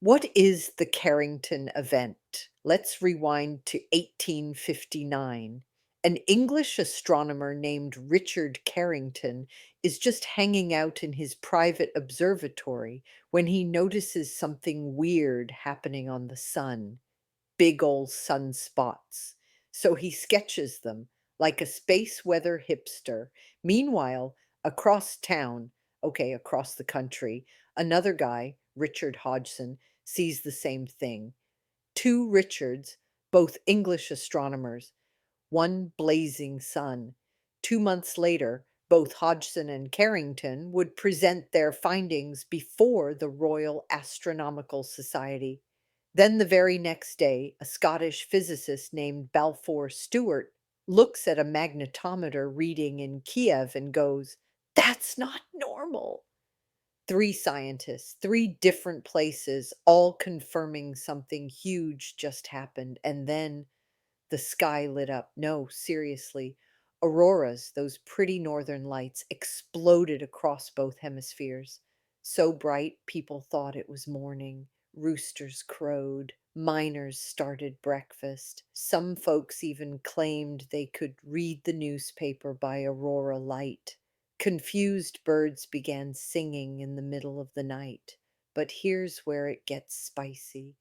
What is the Carrington Event? Let's rewind to 1859. An English astronomer named Richard Carrington is just hanging out in his private observatory when he notices something weird happening on the sun. Big old sunspots. So he sketches them like a space weather hipster. Meanwhile, across town, okay, across the country, another guy, Richard Hodgson, sees the same thing. Two Richards, both English astronomers, one blazing sun. 2 months later, both Hodgson and Carrington would present their findings before the Royal Astronomical Society. Then, the very next day, a Scottish physicist named Balfour Stewart looks at a magnetometer reading in Kiev and goes, "That's not normal." Three scientists, three different places, all confirming something huge just happened. And then the sky lit up. No, seriously. Auroras, those pretty northern lights, exploded across both hemispheres. So bright, people thought it was morning. Roosters crowed. Miners started breakfast. Some folks even claimed they could read the newspaper by aurora light. Confused birds began singing in the middle of the night. But here's where it gets spicy.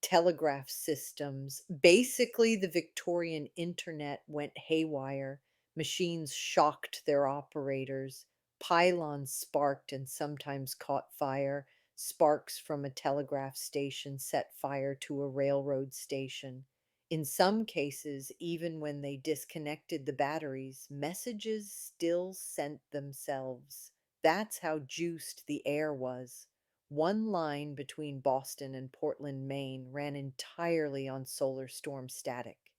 Telegraph systems. Basically, the Victorian internet went haywire. Machines shocked their operators. Pylons sparked and sometimes caught fire. Sparks from a telegraph station set fire to a railroad station. In some cases, even when they disconnected the batteries, messages still sent themselves. That's how juiced the air was. One line between Boston and Portland, Maine ran entirely on solar storm static.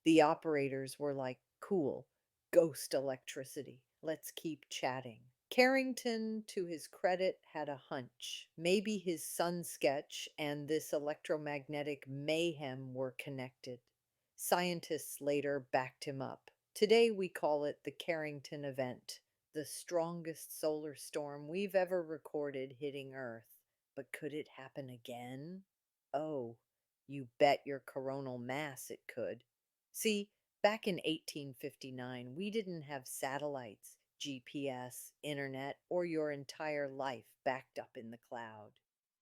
The operators were like, "Cool, ghost electricity. Let's keep chatting." Carrington, to his credit, had a hunch. Maybe his sun sketch and this electromagnetic mayhem were connected. Scientists later backed him up. Today we call it the Carrington Event, the strongest solar storm we've ever recorded hitting Earth. But could it happen again? Oh, you bet your coronal mass it could. See, back in 1859, we didn't have satellites, GPS, internet, or your entire life backed up in the cloud.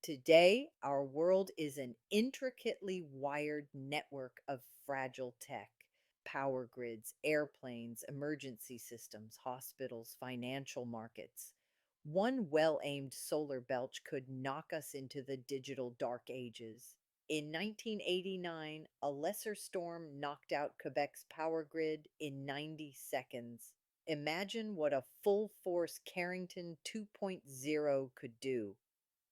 Today, our world is an intricately wired network of fragile tech. Power grids, airplanes, emergency systems, hospitals, financial markets. One well aimed solar belch could knock us into the digital dark ages. In 1989, a lesser storm knocked out Quebec's power grid in 90 seconds. Imagine what a full force Carrington 2.0 could do.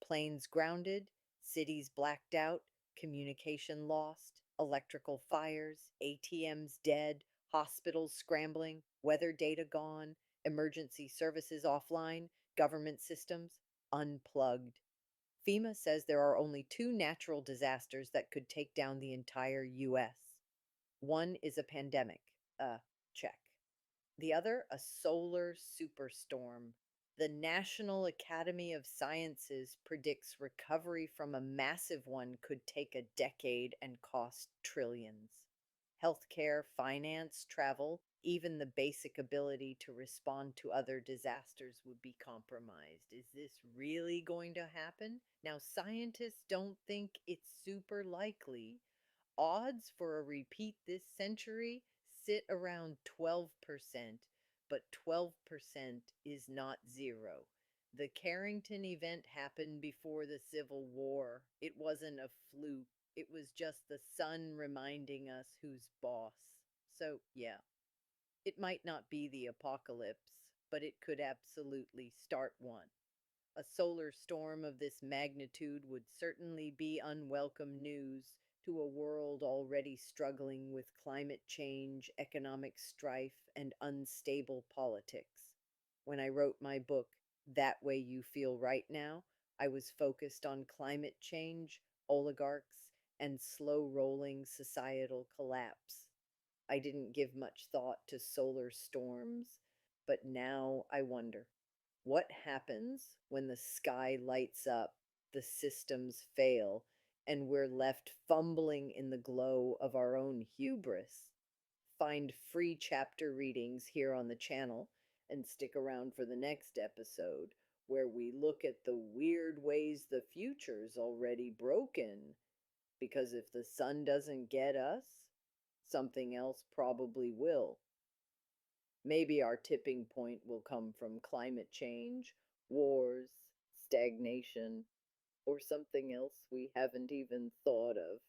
Planes grounded, cities blacked out, communication lost, electrical fires, ATMs dead, hospitals scrambling, weather data gone, emergency services offline, government systems unplugged. FEMA says there are only two natural disasters that could take down the entire US. One is a pandemic, check. The other, a solar superstorm. The National Academy of Sciences predicts recovery from a massive one could take a decade and cost trillions. Healthcare, finance, travel, even the basic ability to respond to other disasters would be compromised. Is this really going to happen? Now, scientists don't think it's super likely. Odds for a repeat this century sit around 12%, but 12% is not zero. The Carrington event happened before the Civil War. It wasn't a fluke. It was just the sun reminding us who's boss. So, yeah, it might not be the apocalypse, but it could absolutely start one. A solar storm of this magnitude would certainly be unwelcome news to a world already struggling with climate change, economic strife, and unstable politics. When I wrote my book, That Way You Feel Right Now, I was focused on climate change, oligarchs, and slow rolling societal collapse. I didn't give much thought to solar storms, but now I wonder. What happens when the sky lights up, the systems fail, and we're left fumbling in the glow of our own hubris. Find free chapter readings here on the channel and stick around for the next episode where we look at the weird ways the future's already broken. Because if the sun doesn't get us, something else probably will. Maybe our tipping point will come from climate change, wars, stagnation, or something else we haven't even thought of.